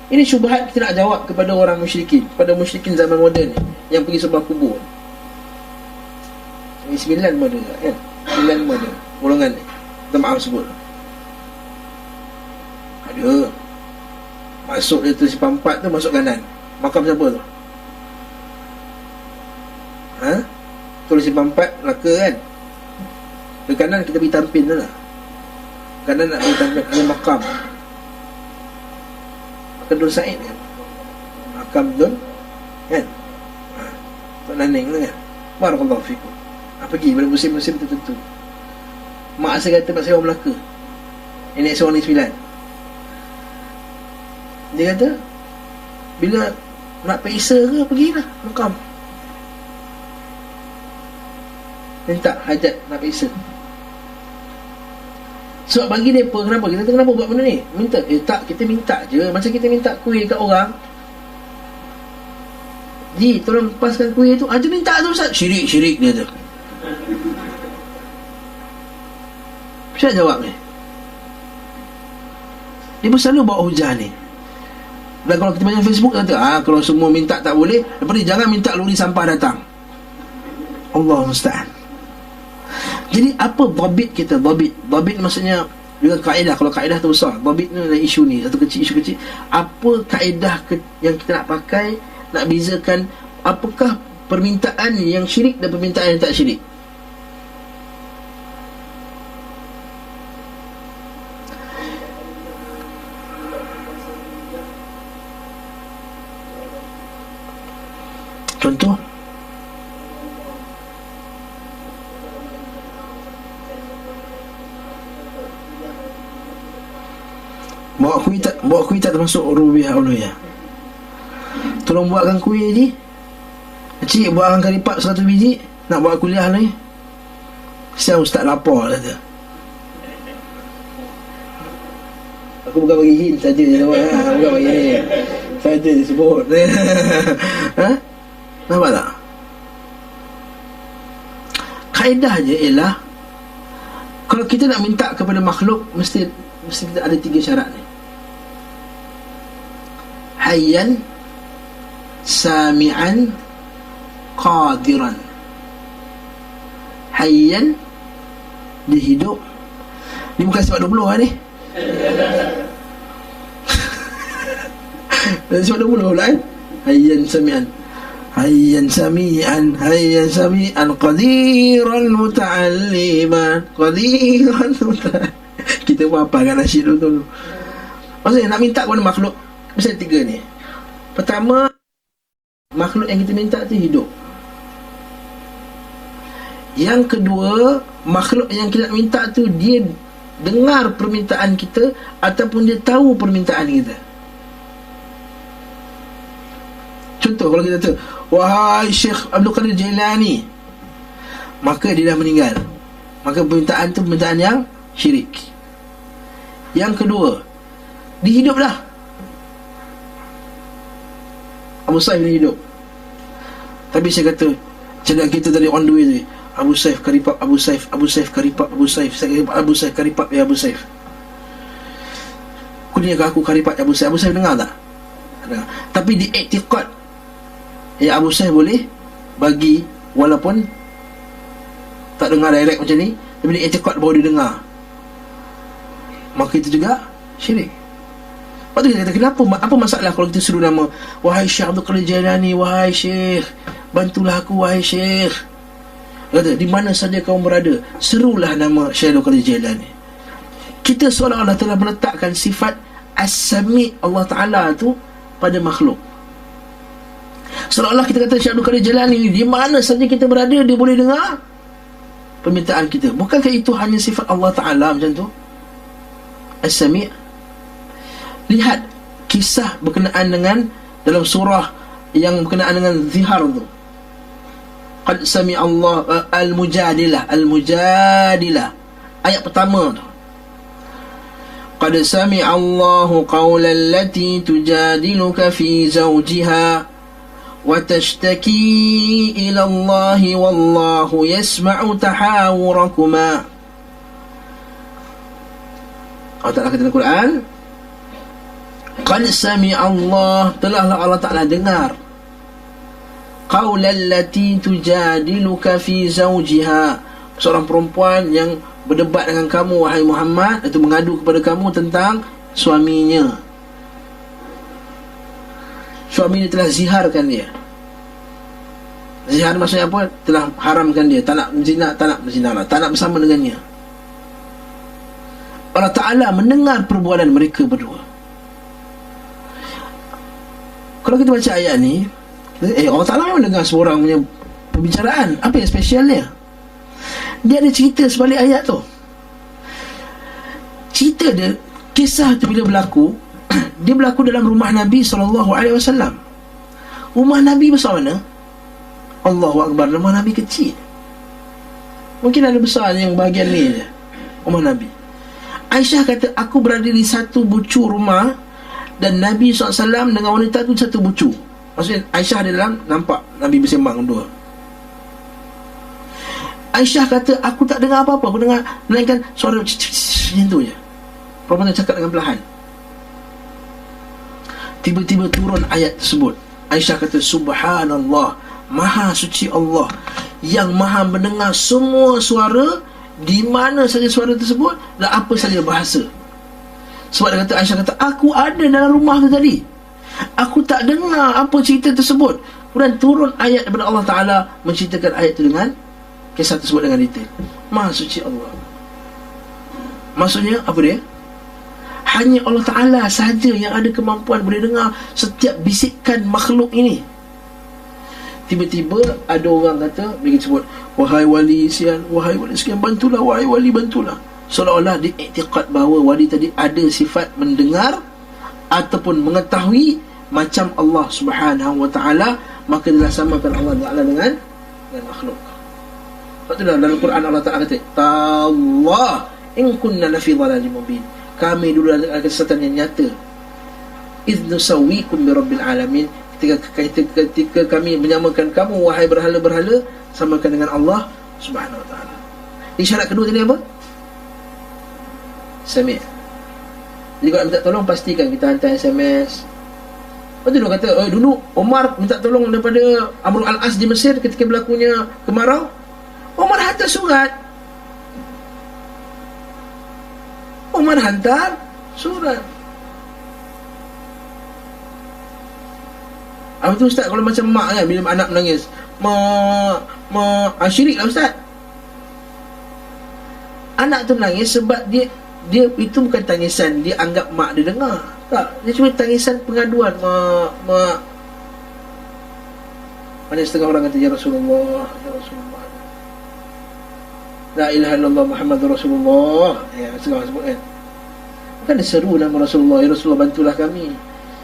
Ini syubhat kita nak jawab kepada orang musyrikin, kepada musyrikin zaman moden yang pergi sebelah kubur. 9 moden kan? 9 moden golongan ni. Kita maaf sebut. Ada masuk dia tu simpang 4 tu, masuk kanan. Makam siapa tu? Tu simpang 4 Melaka kan? Ke kanan kita pergi tampin tu lah. Kanan nak pergi tampin ada makam Dun Said kan, makam Dun kan, Tok Naning tu kan. Barakallahu fikum. Pergi pada musim-musim tertentu. Mak saya kata mak saya orang Melaka, nenek saya orang Negeri Sembilan. Dia kata bila nak periksa ke, pergilah makam, minta hajat nak periksa. Sebab bagi mereka, kenapa? Kita kata kenapa buat benda ni? Minta? Tak, kita minta je. Macam kita minta kuih kat orang, Ji, tolong lepaskan kuih tu. Dia minta tu Ustaz. Syirik dia tu. Siapa jawab ni? Dia pun selalu bawa hujah ni. Dan kalau kita baca Facebook, kata kalau semua minta tak boleh, lepas ni jangan minta lori sampah datang. Allah musta'an. Jadi apa dhabit kita? Dhabit maksudnya juga kaedah. Kalau kaedah tu besar, dhabit ni adalah isu ni, satu isu kecil. Apa kaedah yang kita nak pakai, nak bezakan apakah permintaan yang syirik dan permintaan yang tak syirik? Contoh, bawa kuih tak termasuk rubiah uluhiyah. Tolong buatkan kuih je. Cik, buatkan karipap 100 biji, nak buat kuliah ni. Kesian ustaz lapar kata. Aku bukan bagi hint saja je, bukan bagi hint saja disebut. Nampak tak? Kaedah je ialah kalau kita nak minta kepada makhluk, mesti kita ada 3 syarat ni. Hayyan, sami'an, qadiran. Hayyan, dia hidup. Ni bukan sifat 20 lah ni. Sifat 20 lah kan. Hayyan, sami'an, hayyan sami'an, hayyan sami'an, qadiran muta'alliman, qadiran muta'alliman. Kita pun apa kan nasyid tu. Maksudnya nak minta kepada makhluk mesti 3 ni. Pertama, makhluk yang kita minta tu hidup. Yang kedua, makhluk yang kita minta tu dia dengar permintaan kita ataupun dia tahu permintaan kita. Contoh, kalau kita tu, wahai Syekh Abdul Qadir Jailani, maka dia dah meninggal, maka permintaan tu permintaan yang syirik. Yang kedua, dia hidup dah. Abu Saif dia hidup, tapi saya kata jalan kita tadi on the way tadi, Abu Saif karipap, Abu Saif karipap, Abu Saif karipap, ya Abu Saif, kurniakan aku karipap ya Abu Saif. Abu Saif dengar tak? Dengar. Tapi di i'tiqad ya Abu Saif boleh bagi, walaupun tak dengar direct macam ni, tapi di i'tiqad bahawa dia dengar, maka itu juga syirik. Lepas tu kita kata, kenapa, apa masalah kalau kita suruh nama, wahai Syekh Abdul Qadir Jailani, wahai Syekh, bantulah aku wahai Syekh. Kata, di mana saja kamu berada, serulah nama Syekh Abdul Qadir Jailani. Kita seolah-olah telah meletakkan sifat as-sami' Allah Ta'ala tu pada makhluk. Seolah-olah kita kata Syekh Abdul Qadir Jailani, di mana saja kita berada, dia boleh dengar permintaan kita. Bukankah itu hanya sifat Allah Ta'ala macam tu? As-sami'. Lihat kisah berkenaan dengan dalam surah yang berkenaan dengan zihar tu. Qad sami'a Allah al-mujadilah, ayat pertama tu. Qad sami'a Allahu qawla allati tujadiluka fi zawjiha wa tashtaki ila Allah wallahu yasma'u tahawurakuma. Allah Ta'ala kata dalam Quran, Qad sami'a Allah, telahlah Allah Ta'ala dengar qaulal lati tujadiluka fi zawjiha, seorang perempuan yang berdebat dengan kamu wahai Muhammad, atau mengadu kepada kamu tentang suaminya. Suaminya telah ziharkan dia. Zihar maksudnya apa? Telah haramkan dia, tak nak berzina, tak nak bersama dengannya. Allah Ta'ala mendengar perbualan mereka berdua. Kalau kita baca ayat ni, Allah Ta'ala memang dengar seorang punya pembicaraan. Apa yang spesialnya? Dia ada cerita sebalik ayat tu. Cerita dia, kisah tu bila berlaku, dia berlaku dalam rumah Nabi SAW. Rumah Nabi besar mana? Allahu Akbar. Rumah Nabi kecil. Mungkin ada besar yang bahagian ni je, rumah Nabi. Aisyah kata, aku berada di satu bucu rumah, dan Nabi SAW dengan wanita tu satu bucu. Maksudnya Aisyah di dalam, nampak Nabi bersembang dua. Aisyah kata, aku tak dengar apa-apa. Aku dengar melainkan suara macam tu je. Perempuan tu cakap dengan perlahan. Tiba-tiba turun ayat tersebut. Aisyah kata, Subhanallah, Maha suci Allah yang maha mendengar semua suara, di mana saja suara tersebut dan apa saja bahasa. Sebab dia kata, Aisyah kata, aku ada dalam rumah tu tadi, aku tak dengar apa cerita tersebut. Kemudian turun ayat daripada Allah Ta'ala menceritakan ayat itu dengan kisah tersebut dengan detail. Maha suci Allah. Maksudnya apa dia? Hanya Allah Ta'ala sahaja yang ada kemampuan boleh dengar setiap bisikan makhluk ini. Tiba-tiba ada orang kata, dia sebut, wahai wali sian, wahai wali sekian, bantulah, wahai wali bantulah. Seolah-olah diiktikad bahawa wali tadi ada sifat mendengar ataupun mengetahui macam Allah Subhanahu Wa Ta'ala. Maka dia samakan Allah Ta'ala dengan makhluk. Sebab itulah dalam Quran Allah Ta'ala kata, Tallah in kunna lafi dhalalim mubin, kami dulu ada kesesatan yang nyata. Idh nusawwikum bi rabbil alamin, ketika kami menyamakan kamu wahai berhala-berhala, samakan dengan Allah Subhanahu Wa Ta'ala. Isyarat kedua tadi apa? Sami'. Jadi kalau minta tolong, pastikan kita hantar SMS. Lepas tu dia kata, dulu Omar minta tolong daripada Amr al-As di Mesir ketika berlakunya kemarau. Omar hantar surat. Omar hantar surat. Apa tu ustaz, kalau macam mak kan, bila anak menangis, syirik lah ustaz. Anak tu menangis sebab dia itu bukan tangisan dia anggap mak dia dengar. Tak, dia cuma tangisan pengaduan. Mak. Ada setengah orang kata, ya Rasulullah, ya Rasulullah, la ilaha illallah Muhammadur Rasulullah. Ya, setengah sebut kan. Bukan dia seru nama Rasulullah, ya Rasulullah bantulah kami.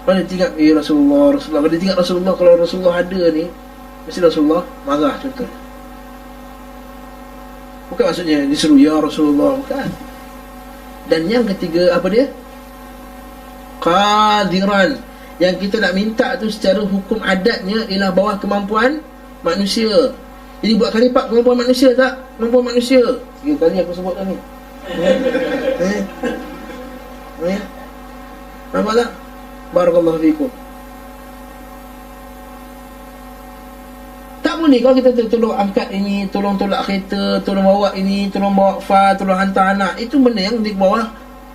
Mana tinggal, ya Rasulullah, Rasulullah. Kalau dia tinggal Rasulullah, kalau Rasulullah ada ni, mesti Rasulullah marah contohnya. Bukan maksudnya disuruh ya Rasulullah, bukan. Dan yang ketiga apa dia? Qadiran. Yang kita nak minta tu secara hukum adatnya ialah bawah kemampuan manusia. Jadi buat kalipat kemampuan manusia tak? Kemampuan manusia. 3 kali aku sebutkan ni. Nampak tak? Barakallahu fikum. Tak boleh kalau kita tolong angkat ini, tolong tolak kereta, tolong bawa ini, tolong bawa far, tolong hantar anak. Itu benda yang di bawah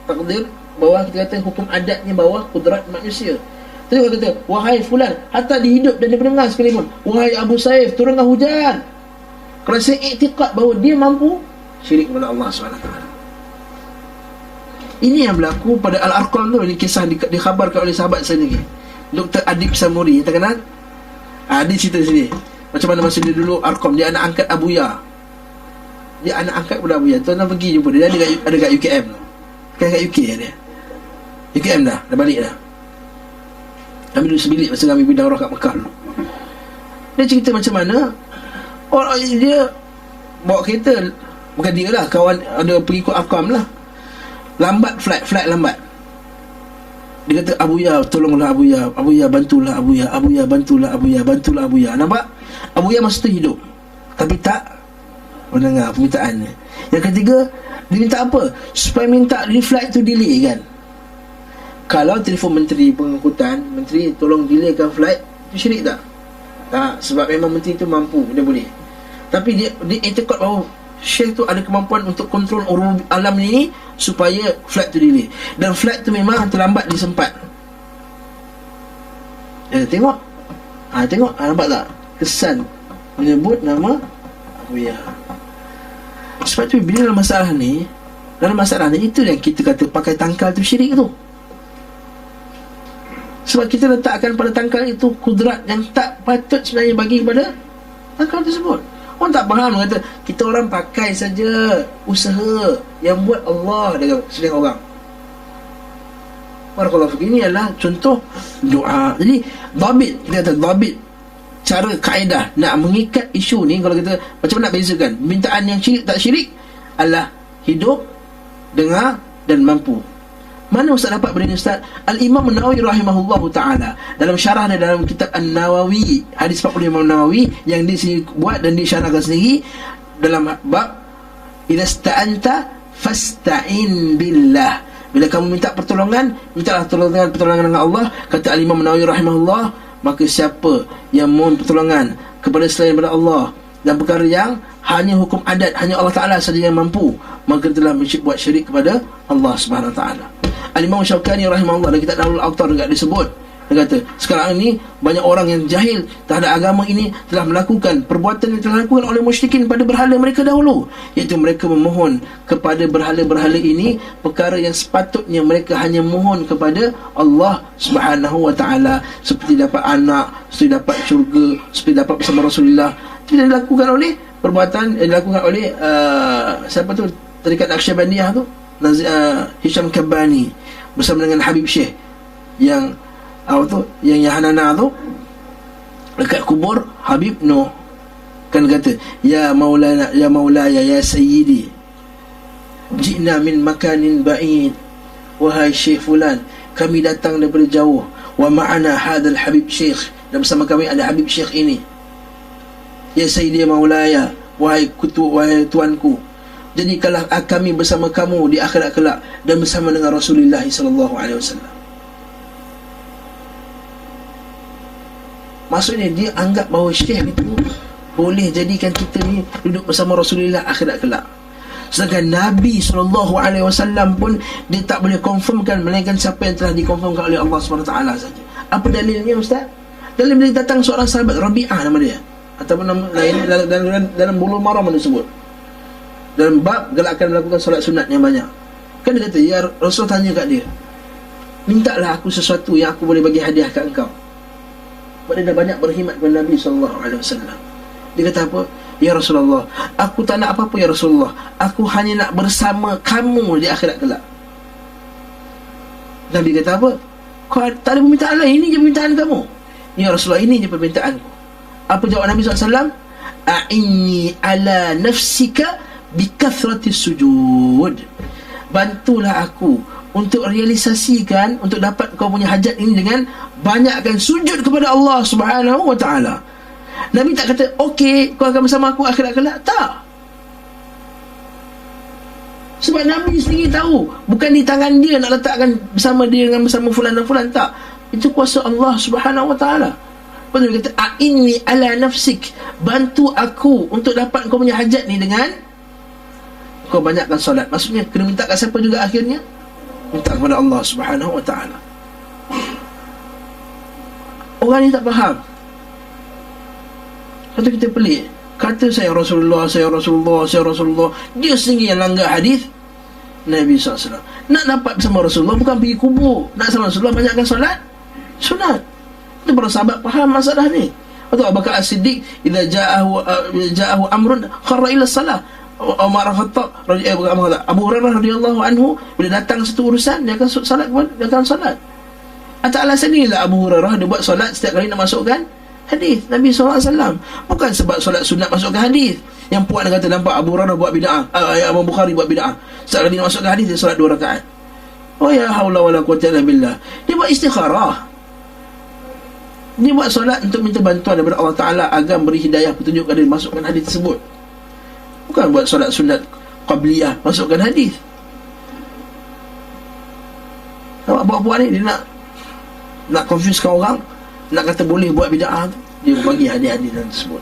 takdir, bawah kita kata hukum adatnya, bawah kudrat manusia. Tadi orang kata, wahai fulan, hatta dihidup dan dia mendengar sekalipun, wahai Abu Saif, turunlah hujan. Kalau saya iktikad bahawa dia mampu, syirik kepada Allah SWT. Ini yang berlaku pada Al-Arqam tu. Ini kisah dikhabarkan oleh sahabat saya lagi, Dr. Adib Samuri, tak kenal? Dia cerita sini macam mana masa dia dulu Arqam, dia anak angkat Abuya. Dia anak angkat pada Abuya. Tuan-tuan pergi jumpa dia, ada kat UKM tu. Kan kat UK dia. UKM dah balik dah. Kami duduk sebilik masa kami bidang roh kat Mekah. Dia cerita macam mana dia bawa kereta, bukan dia lah, kawan ada pengikut Arqam lah, lambat flight lambat. Dia kata, Abuya tolonglah Abuya, Abuya bantulah Abuya, Abuya bantulah Abuya, bantulah Abuya. Nampak? Abuya masa tu hidup tapi tak mendengar permintaannya. Yang ketiga, dia minta apa? Supaya minta flight tu delay kan. Kalau telefon menteri pengangkutan, menteri tolong delaykan flight, itu syirik tak? Tak, sebab memang menteri tu mampu, dia boleh. Tapi dia etikad bahawa Syekh tu ada kemampuan untuk kontrol alam ni supaya flight tu delay. Dan flight tu memang terlambat disempat. Tengok. Tengok, nampak tak? Kesan menyebut nama Buya. Sebab tu bila dalam masalah ni itu yang kita kata pakai tangkal tu syirik tu. Sebab kita letakkan pada tangkal itu kudrat yang tak patut sebenarnya bagi kepada tangkal tersebut. Orang tak faham, kata kita orang pakai saja, usaha yang buat Allah dengan sedih orang. Barakallahu fiik. Ini adalah contoh doa. Jadi dhabit, kita kata dhabit, cara kaedah nak mengikat isu ni, kalau kita macam mana nak bezakan permintaan yang syirik tak syirik adalah hidup, dengar dan mampu. Mana Ustaz dapat benda ni Ustaz? Al-Imam Nawawi rahimahullahu ta'ala dalam syarah dia dalam kitab An-Nawawi, hadis 40 Imam Nawawi yang dia sendiri buat dan dia syarahkan sendiri dalam bab idza sta'anta fasta'in billah. Bila kamu minta pertolongan, mintalah pertolongan dengan Allah. Kata Al-Imam Nawawi rahimahullah, maka siapa yang mohon pertolongan kepada selain daripada Allah dan perkara yang hanya hukum adat, hanya Allah Ta'ala saja yang mampu, maka telah buat syirik kepada Allah Subhanahu Wa Ta'ala. Al-Imam Syaukani rahimahullah dalam kitab Nahlul Awtar juga disebut, dia kata sekarang ini banyak orang yang jahil terhadap agama ini telah melakukan perbuatan yang telah dilakukan oleh musyrikin pada berhala mereka dahulu, iaitu mereka memohon kepada berhala-berhala ini perkara yang sepatutnya mereka hanya mohon kepada Allah Subhanahu Wa Ta'ala, seperti dapat anak, seperti dapat syurga, seperti dapat bersama Rasulullah. Tidak dilakukan oleh perbuatan dilakukan oleh siapa tu, Tarikat Naqsyabandiyah tu, Hisham Kabbani bersama dengan Habib Syekh yang yang Yahanana tu dekat kubur Habib Noh, kan kata ya maulaya ya sayyidi ji'na min makanin ba'id, wahai Syekh fulan, kami datang daripada jauh, wa ma'ana hadal Habib Syekh, dan bersama kami ada Habib Syekh ini, ya sayyidi maulaya, wahai tuanku, jadikanlah kami bersama kamu di akhirat kelak dan bersama dengan Rasulullah sallallahu alaihi wasallam. Maksudnya dia anggap bahawa Syekh itu boleh jadikan kita ni duduk bersama Rasulullah akhirat kelak. Sedangkan Nabi SAW pun dia tak boleh confirmkan melainkan siapa yang telah dikonfirmkan oleh Allah SWT saja. Apa dalilnya Ustaz? Dalil bila datang seorang sahabat, Rabi'ah nama dia, ataupun nama lain dalam Bulughul Maram disebut, dalam bab galakkan melakukan solat sunat yang banyak. Kan dia kata, ya Rasul tanya kat dia, mintalah aku sesuatu yang aku boleh bagi hadiah kat engkau. Sebab dia dah banyak berkhidmat kepada Nabi SAW. Dia kata apa? Ya Rasulullah, aku tak nak apa-apa ya Rasulullah, aku hanya nak bersama kamu di akhirat kelak. Nabi kata apa? Kau tak ada permintaan lain, ini je permintaan kamu. Ya Rasulullah, ini je permintaanku. Apa jawab Nabi SAW? A'inni ala nafsika bikathrati sujud. Bantulah aku untuk realisasikan, untuk dapat kau punya hajat ini dengan banyakkan sujud kepada Allah Subhanahu Wa Ta'ala. Nabi tak kata, okey, kau akan bersama aku akhirat kelak. Tak. Sebab Nabi sendiri tahu, bukan di tangan dia nak letakkan bersama dia dengan bersama fulan dan fulan. Tak. Itu kuasa Allah Subhanahu Wa Ta'ala. Lepas tu dia kata, a'inni ala nafsik, bantu aku untuk dapat kau punya hajat ni dengan kau banyakkan solat. Maksudnya kena minta kat siapa juga akhirnya? Minta kepada Allah Subhanahu Wa Ta'ala. Orang ni tak faham. Kata kita pelik, kata saya Rasulullah, saya Rasulullah, saya Rasulullah, dia sendiri yang langgar hadis Nabi SAW. Nak dapat bersama Rasulullah bukan pergi kubur, nak sama Rasulullah banyakkan solat sunat. Itu para sahabat faham masalah ni. Atau Abu Bakar As-Siddiq, idza ja'ahu amrun kharra ila salah. Umar Al-Khattab, Abu Hurairah radhiyallahu anhu, bila datang satu urusan dia akan solat, dia akan solat. Atas alasan inilah Abu Hurairah dia buat solat setiap kali nak masukkan hadis Nabi SAW. Bukan sebab solat sunat masukkan hadis. Yang puan dia kata nampak Abu Hurairah buat bid'ah, Imam Bukhari buat bid'ah, setiap kali nak masukkan hadis dia solat 2 rakaat. Oh ya haula wala quwwata illa billah. Dia buat istikharah, dia buat solat untuk minta bantuan daripada Allah Ta'ala agar beri hidayah petunjuk kepada dia masukkan hadis tersebut. Bukan buat solat sunat qabliyah masukkan hadis. Nampak buat-buat ni, dia nak confusekan orang, nak kata boleh buat bid'ah tu, dia bagi hadiah-hadiah tersebut.